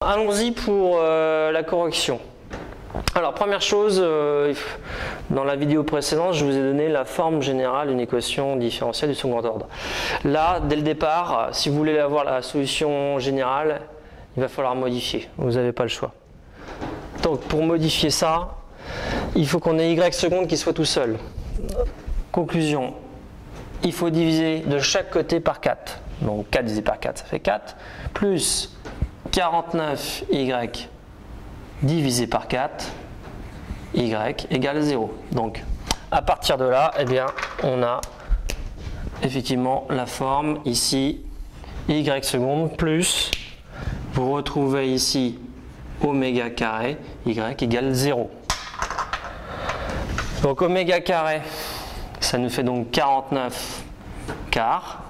Allons-y pour la correction. Alors première chose, dans la vidéo précédente, je vous ai donné la forme générale d'une équation différentielle du second ordre. Là, dès le départ, si vous voulez avoir la solution générale, il va falloir modifier. Vous n'avez pas le choix. Donc pour modifier ça, il faut qu'on ait y seconde qui soit tout seul. Conclusion, il faut diviser de chaque côté par 4. Donc 4 divisé par 4, ça fait 4. Plus 49y divisé par 4, y égale 0. Donc à partir de là, eh bien, on a effectivement la forme ici y seconde plus, vous retrouvez ici oméga carré, y égale 0. Donc oméga carré, ça nous fait donc 49 quarts,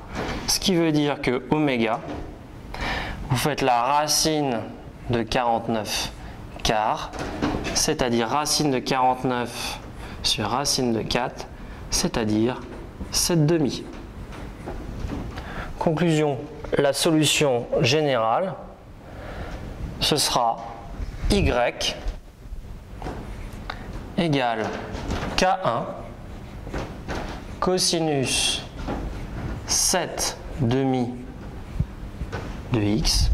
ce qui veut dire que oméga, vous faites la racine de 49 quarts, c'est-à-dire racine de 49 sur racine de 4, c'est-à-dire 7 demi. Conclusion, la solution générale, ce sera y égale K1 cosinus 7 demi de x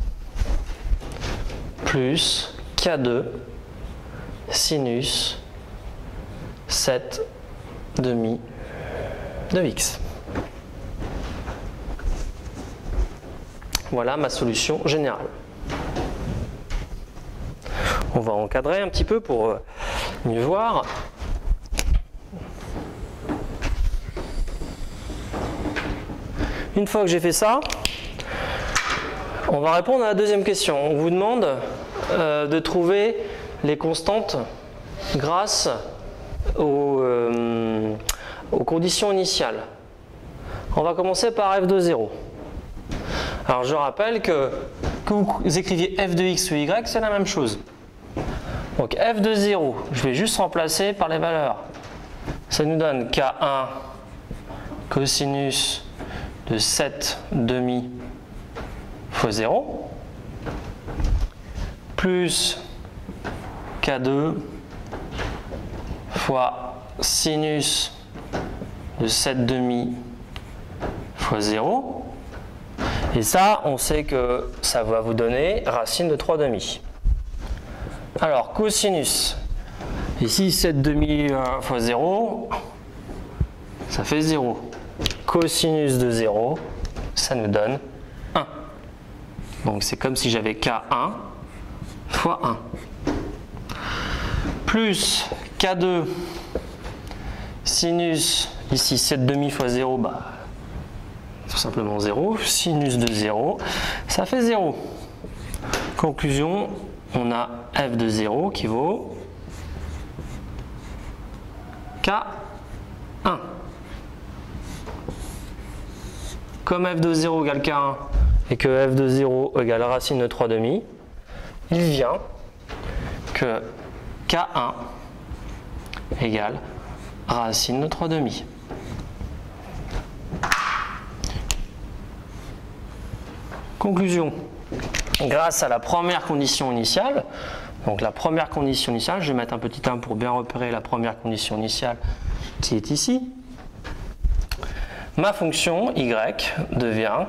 plus K2 sinus 7 demi de x. Voilà ma solution générale. On va encadrer un petit peu pour mieux voir. Une fois que j'ai fait ça, on va répondre à la deuxième question. On vous demande de trouver les constantes grâce aux conditions initiales. On va commencer par f de 0. Alors je rappelle que vous écriviez f de x ou y, c'est la même chose. Donc f de 0, je vais juste remplacer par les valeurs. Ça nous donne K1 cosinus de 7 demi fois 0 plus K2 fois sinus de 7 demi fois 0. Et ça, on sait que ça va vous donner racine de 3 demi. Alors, cosinus, ici 7 demi fois 0, ça fait 0. Cosinus de 0, ça nous donne 1. Donc c'est comme si j'avais K1 fois 1. Plus K2 sinus, ici 7 demi fois 0, bah, tout simplement 0. Sinus de 0, ça fait 0. Conclusion, on a f de 0 qui vaut K1. Comme f de 0 égale K1 et que f de 0 égale racine de 3 demi, il vient que K1 égale racine de 3 demi. Conclusion, grâce à la première condition initiale, donc la première condition initiale, je vais mettre un petit 1 pour bien repérer la première condition initiale qui est ici, ma fonction y devient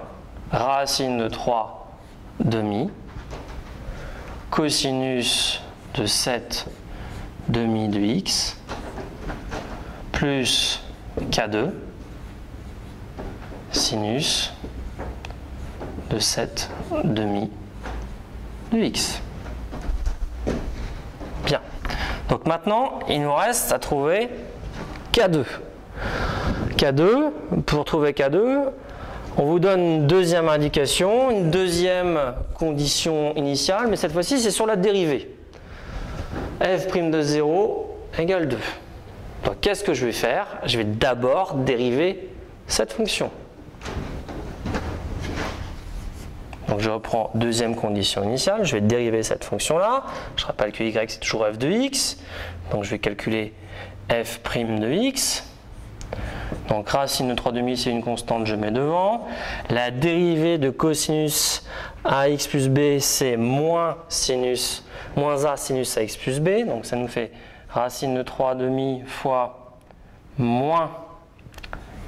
racine de 3 demi cosinus de 7 demi de x plus K2 sinus de 7 demi de x. Bien. Donc maintenant, il nous reste à trouver K2. K2, pour trouver K2, on vous donne une deuxième indication, une deuxième condition initiale, mais cette fois-ci c'est sur la dérivée. f' de 0 égale 2. Donc qu'est-ce que je vais faire? Je vais d'abord dériver cette fonction. Donc je reprends deuxième condition initiale, je vais dériver cette fonction-là. Je rappelle que y c'est toujours f de x, donc je vais calculer f' de x. Donc racine de 3 demi, c'est une constante, je mets devant. La dérivée de cosinus AX plus B, c'est moins A sinus AX plus B. Donc ça nous fait racine de 3 demi fois moins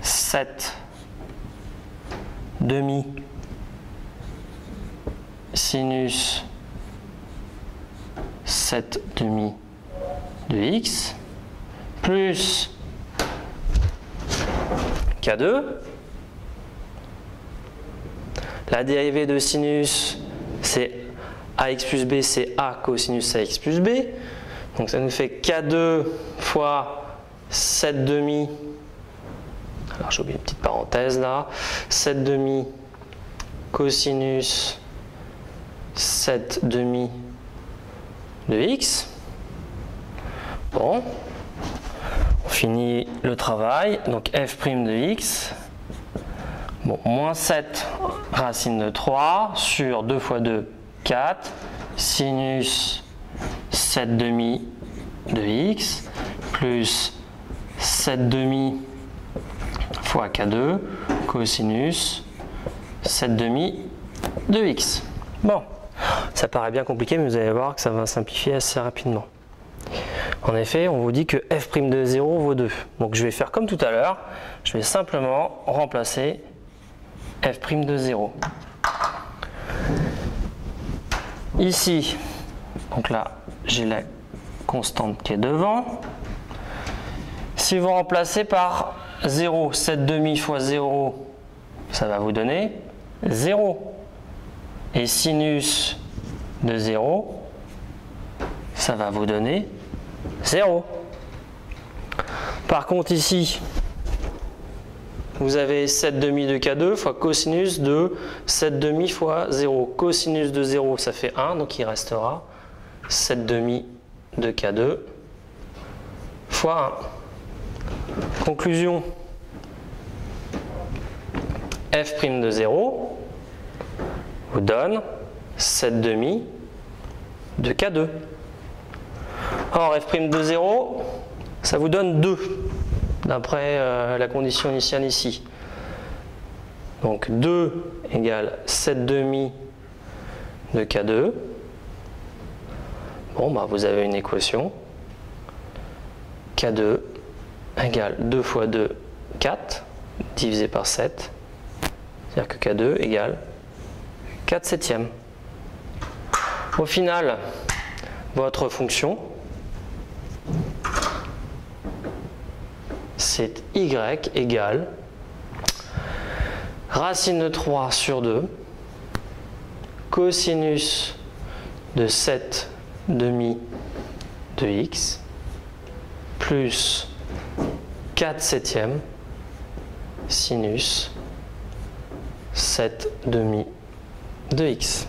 7 demi sinus 7 demi de x plus K2. La dérivée de sinus, c'est AX plus B, c'est A cosinus AX plus B. Donc ça nous fait K2 fois 7 demi. Alors j'ai oublié une petite parenthèse là. 7 demi cosinus 7 demi de x. Bon. On finit le travail. Donc f' de x. Bon, moins 7 racine de 3 sur 2 fois 2, 4, sinus 7 demi de x, plus 7 demi fois K2, cosinus 7 demi de x. Bon, ça paraît bien compliqué, mais vous allez voir que ça va simplifier assez rapidement. En effet, on vous dit que f' de 0 vaut 2. Donc je vais faire comme tout à l'heure, je vais simplement remplacer f' de 0. Ici, donc là, j'ai la constante qui est devant. Si vous remplacez par 0, 7 demi fois 0, ça va vous donner 0. Et sinus de 0, ça va vous donner 0. Par contre ici, vous avez 7 demi de K2 fois cosinus de 7 demi fois 0. Cosinus de 0, ça fait 1, donc il restera 7 demi de K2 fois 1. Conclusion, f' de 0 vous donne 7 demi de K2. Or, f' de 0, ça vous donne 2. D'après la condition initiale ici. Donc 2 égale 7 demi de K2. Bon, bah vous avez une équation. K2 égale 2 fois 2, 4, divisé par 7. C'est-à-dire que K2 égale 4 septièmes. Au final, votre fonction, c'est y égale racine de 3 sur 2 cosinus de 7 demi de x plus 4 septièmes sinus 7 demi de x.